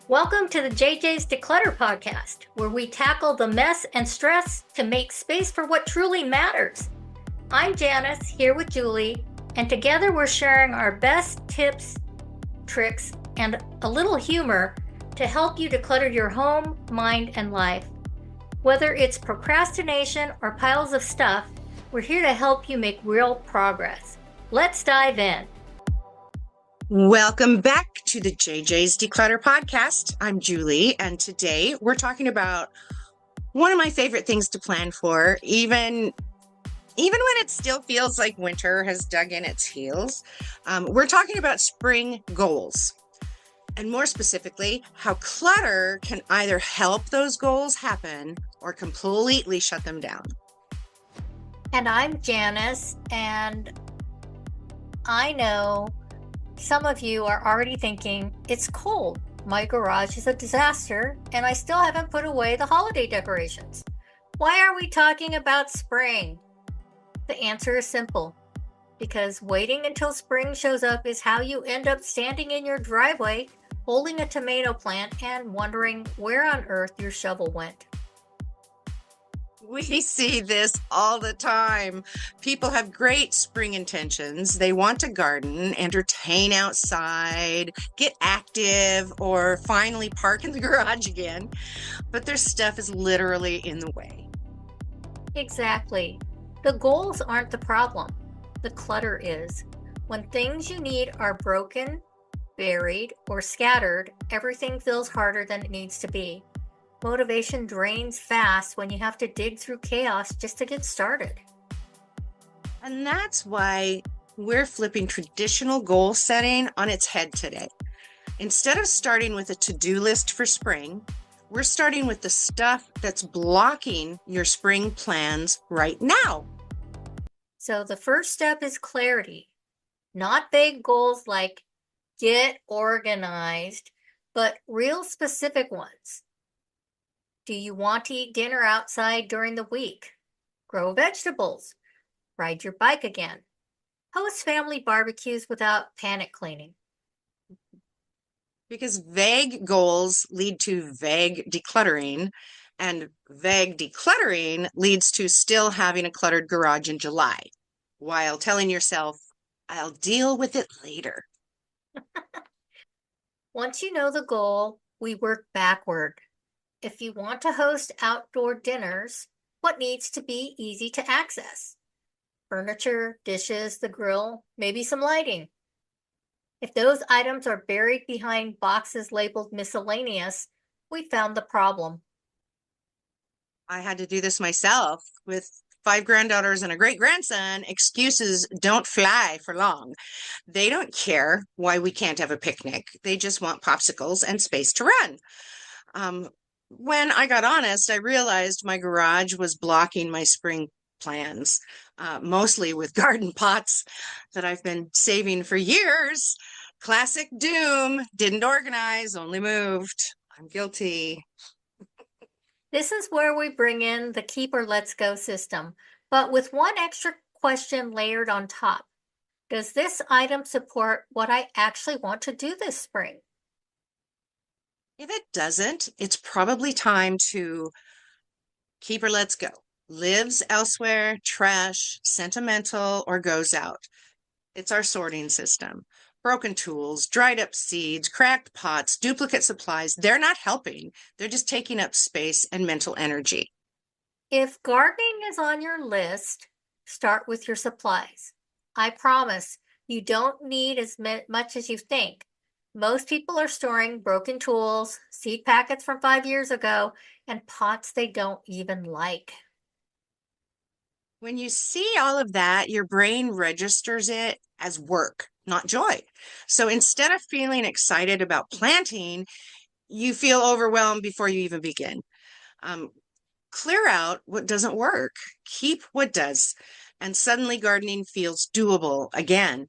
Welcome to the JJ's Declutter podcast, where we tackle the mess and stress to make space for what truly matters. I'm Janis, here with Julie, and together we're sharing our best tips, tricks, and a little humor to help you declutter your home, mind, and life. Whether it's procrastination or piles of stuff, we're here to help you make real progress. Let's dive in. Welcome back to the JJ's Declutter podcast. I'm Julie, and today we're talking about one of my favorite things to plan for, even when it still feels like winter has dug in its heels. We're talking about spring goals, and more specifically, how clutter can either help those goals happen or completely shut them down. And I'm Janis, and I know some of you are already thinking, it's cold, my garage is a disaster, and I still haven't put away the holiday decorations. Why are we talking about spring? The answer is simple. Because waiting until spring shows up is how you end up standing in your driveway, holding a tomato plant, and wondering where on earth your shovel went. We see this all the time. People have great spring intentions. They want to garden, entertain outside, get active, or finally park in the garage again, but their stuff is literally in the way. Exactly. The goals aren't the problem. The clutter is. When things you need are broken, buried, or scattered, everything feels harder than it needs to be. Motivation drains fast when you have to dig through chaos just to get started. And that's why we're flipping traditional goal setting on its head today. Instead of starting with a to-do list for spring, we're starting with the stuff that's blocking your spring plans right now. So the first step is clarity. Not vague goals like get organized, but real specific ones. Do you want to eat dinner outside during the week? Grow vegetables. Ride your bike again. Host family barbecues without panic cleaning. Because vague goals lead to vague decluttering, and vague decluttering leads to still having a cluttered garage in July, while telling yourself, I'll deal with it later. Once you know the goal, we work backward. If you want to host outdoor dinners, what needs to be easy to access? Furniture, dishes, the grill, maybe some lighting. If those items are buried behind boxes labeled miscellaneous, we found the problem. I had to do this myself with 5 granddaughters and a great grandson. Excuses don't fly for long. They don't care why we can't have a picnic. They just want popsicles and space to run. When I got honest, I realized my garage was blocking my spring plans, mostly with garden pots that I've been saving for years. Classic doom, didn't organize, only moved. I'm guilty. This is where we bring in the keep or let's go system, but with one extra question layered on top. Does this item support what I actually want to do this spring? If it doesn't, it's probably time to keep or let's go. Lives elsewhere, trash, sentimental, or goes out. It's our sorting system. Broken tools, dried up seeds, cracked pots, duplicate supplies, they're not helping. They're just taking up space and mental energy. If gardening is on your list, start with your supplies. I promise you don't need as much as you think. Most people are storing broken tools, seed packets from 5 years ago, and pots they don't even like. When you see all of that, your brain registers it as work, not joy. So instead of feeling excited about planting, you feel overwhelmed before you even begin. Clear out what doesn't work, keep what does, and suddenly gardening feels doable again.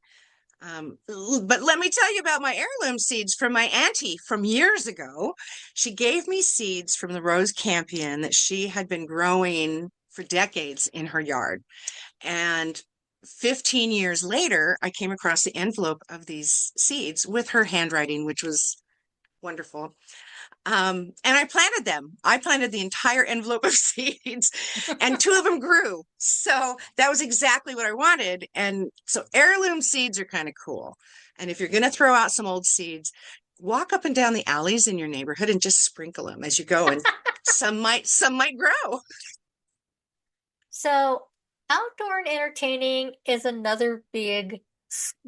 But let me tell you about my heirloom seeds from my auntie from years ago. She gave me seeds from the rose campion that she had been growing for decades in her yard. And 15 years later, I came across the envelope of these seeds with her handwriting, which was wonderful. And I planted them. I planted the entire envelope of seeds, and two of them grew. So that was exactly what I wanted. And so heirloom seeds are kind of cool. And if you're going to throw out some old seeds, walk up and down the alleys in your neighborhood and just sprinkle them as you go. And some might grow. So, outdoor and entertaining is another big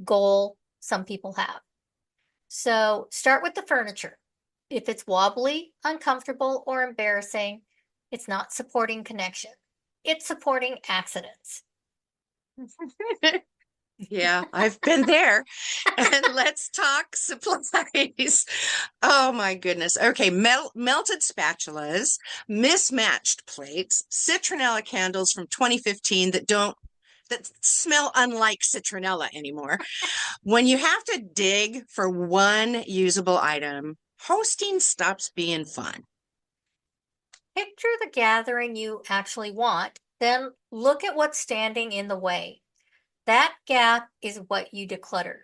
goal some people have. So, start with the furniture. If it's wobbly, uncomfortable, or embarrassing, it's not supporting connection. It's supporting accidents. Yeah, I've been there. And let's talk supplies. Oh my goodness. Okay, melted spatulas, mismatched plates, citronella candles from 2015 that smell unlike citronella anymore. When you have to dig for one usable item, hosting stops being fun. Picture the gathering you actually want, then look at what's standing in the way. That gap is what you declutter.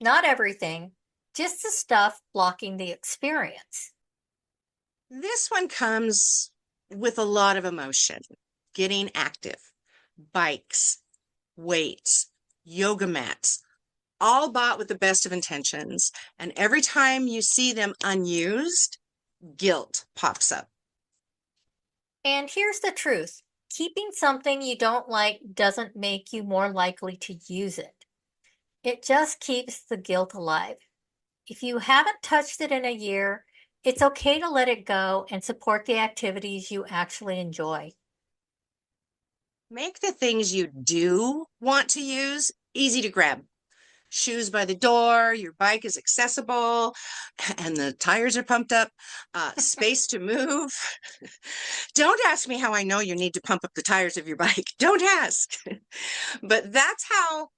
Not everything, just the stuff blocking the experience. This one comes with a lot of emotion. Getting active, bikes, weights, yoga mats, all bought with the best of intentions. And every time you see them unused, guilt pops up. And here's the truth, keeping something you don't like doesn't make you more likely to use it. It just keeps the guilt alive. If you haven't touched it in a year, it's okay to let it go and support the activities you actually enjoy. Make the things you do want to use easy to grab. Shoes by the door, your bike is accessible, and the tires are pumped up, space to move. Don't ask me how I know you need to pump up the tires of your bike. Don't ask. But that's how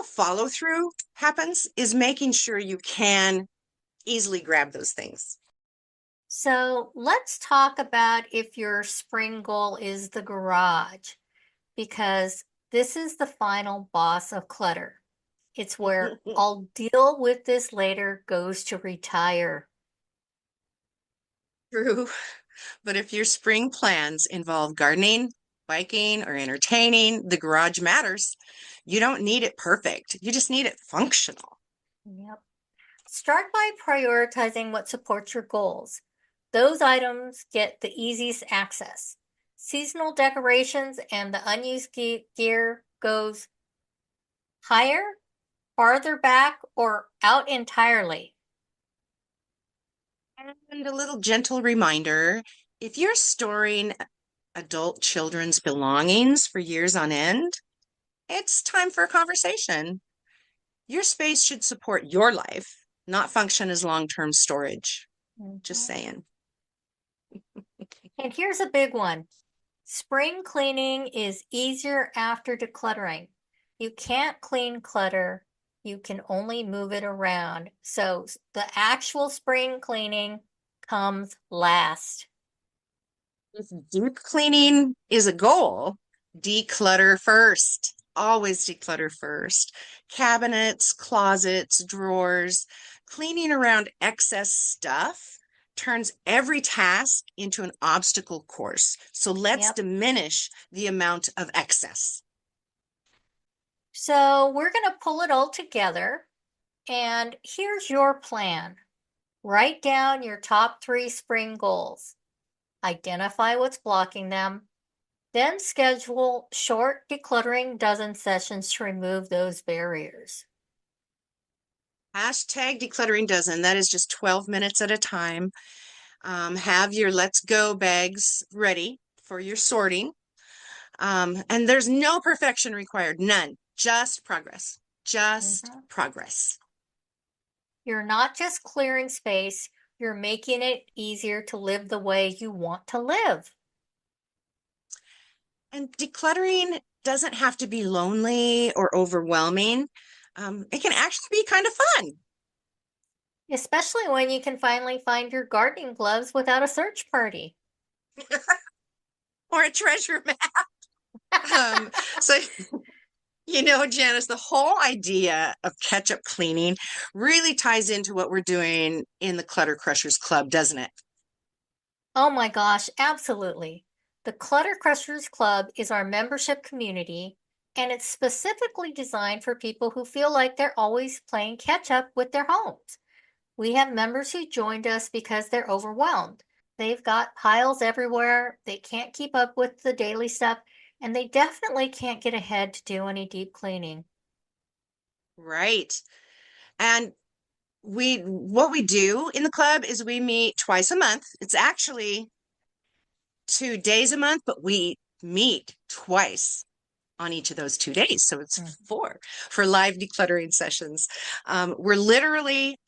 follow through happens, is making sure you can easily grab those things. So let's talk about if your spring goal is the garage, because this is the final boss of clutter. It's where I'll deal with this later goes to retire. True. But if your spring plans involve gardening, biking, or entertaining, the garage matters. You don't need it perfect. You just need it functional. Yep. Start by prioritizing what supports your goals. Those items get the easiest access. Seasonal decorations and the unused gear goes higher, farther back, or out entirely. And a little gentle reminder, if you're storing adult children's belongings for years on end, it's time for a conversation. Your space should support your life, not function as long-term storage. Just Mhm. saying. And here's a big one. Spring cleaning is easier after decluttering. You can't clean clutter. You can only move it around. So the actual spring cleaning comes last. If deep cleaning is a goal, declutter first. Always declutter first. Cabinets, closets, drawers, cleaning around excess stuff turns every task into an obstacle course. So let's Yep. diminish the amount of excess. So we're going to pull it all together. And here's your plan. Write down your top 3 spring goals. Identify what's blocking them. Then schedule short decluttering dozen sessions to remove those barriers. Hashtag decluttering dozen. That is just 12 minutes at a time. Have your let's go bags ready for your sorting. And there's no perfection required, none, just progress, just Mhm. progress. You're not just clearing space, you're making it easier to live the way you want to live. And decluttering doesn't have to be lonely or overwhelming. It can actually be kind of fun. Especially when you can finally find your gardening gloves without a search party. Or a treasure map. Um, so Janice, the whole idea of catch-up cleaning really ties into what we're doing in the Clutter Crushers Club, doesn't it? Oh my gosh, absolutely. The Clutter Crushers Club is our membership community, and it's specifically designed for people who feel like they're always playing catch up with their homes. We have members who joined us because they're overwhelmed. They've got piles everywhere, they can't keep up with the daily stuff, and they definitely can't get ahead to do any deep cleaning. Right. And what we do in the club is we meet twice a month. It's actually 2 days a month, but we meet twice on each of those 2 days. So it's four for live decluttering sessions. We're literally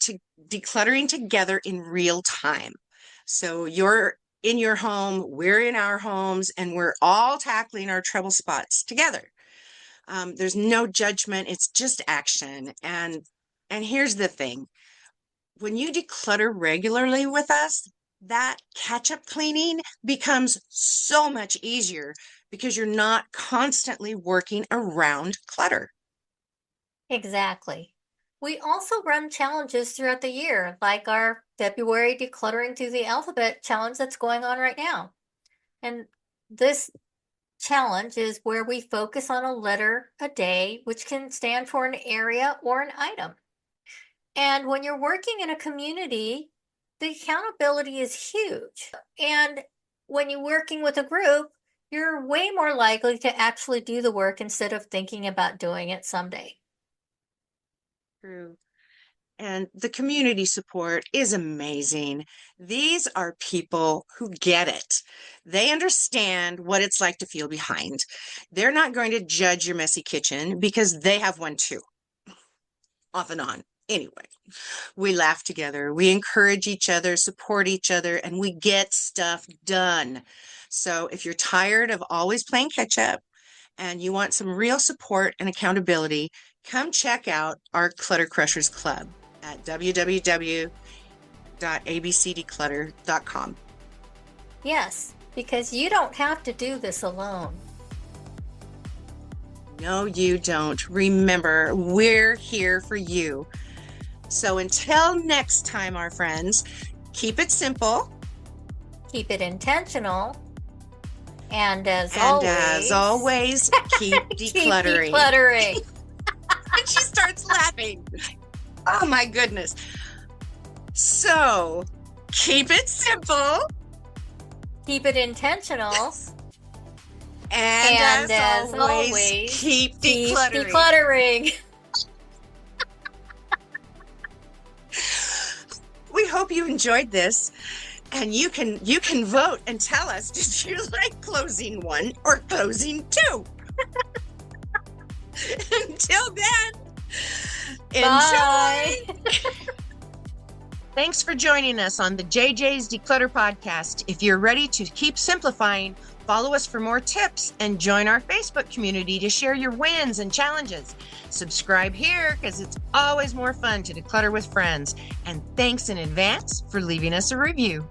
decluttering together in real time. So you're in your home, we're in our homes, and we're all tackling our trouble spots together. There's no judgment, it's just action. And here's the thing. When you declutter regularly with us, that catch-up cleaning becomes so much easier because you're not constantly working around clutter. Exactly. We also run challenges throughout the year, like our February Decluttering Through the Alphabet challenge that's going on right now. And this challenge is where we focus on a letter a day, which can stand for an area or an item. And when you're working in a community, the accountability is huge. And when you're working with a group, you're way more likely to actually do the work instead of thinking about doing it someday. True. And the community support is amazing. These are people who get it. They understand what it's like to feel behind. They're not going to judge your messy kitchen because they have one too, off and on. Anyway, we laugh together, we encourage each other, support each other, and we get stuff done. So if you're tired of always playing catch up and you want some real support and accountability, come check out our Clutter Crushers Club at www.abcdeclutter.com. Yes, because you don't have to do this alone. No, you don't. Remember, we're here for you. So until next time, our friends, keep it simple. Keep it intentional. And as always, keep decluttering. Keep decluttering. And she starts laughing. Oh my goodness. So keep it simple. Keep it intentional. And as always, keep decluttering. We hope you enjoyed this, and you can vote and tell us, did you like closing 1 or closing 2? Until then, Bye. enjoy. Thanks for joining us on the JJ's Declutter podcast. If you're ready to keep simplifying, follow us for more tips and join our Facebook community to share your wins and challenges. Subscribe here because it's always more fun to declutter with friends. And thanks in advance for leaving us a review.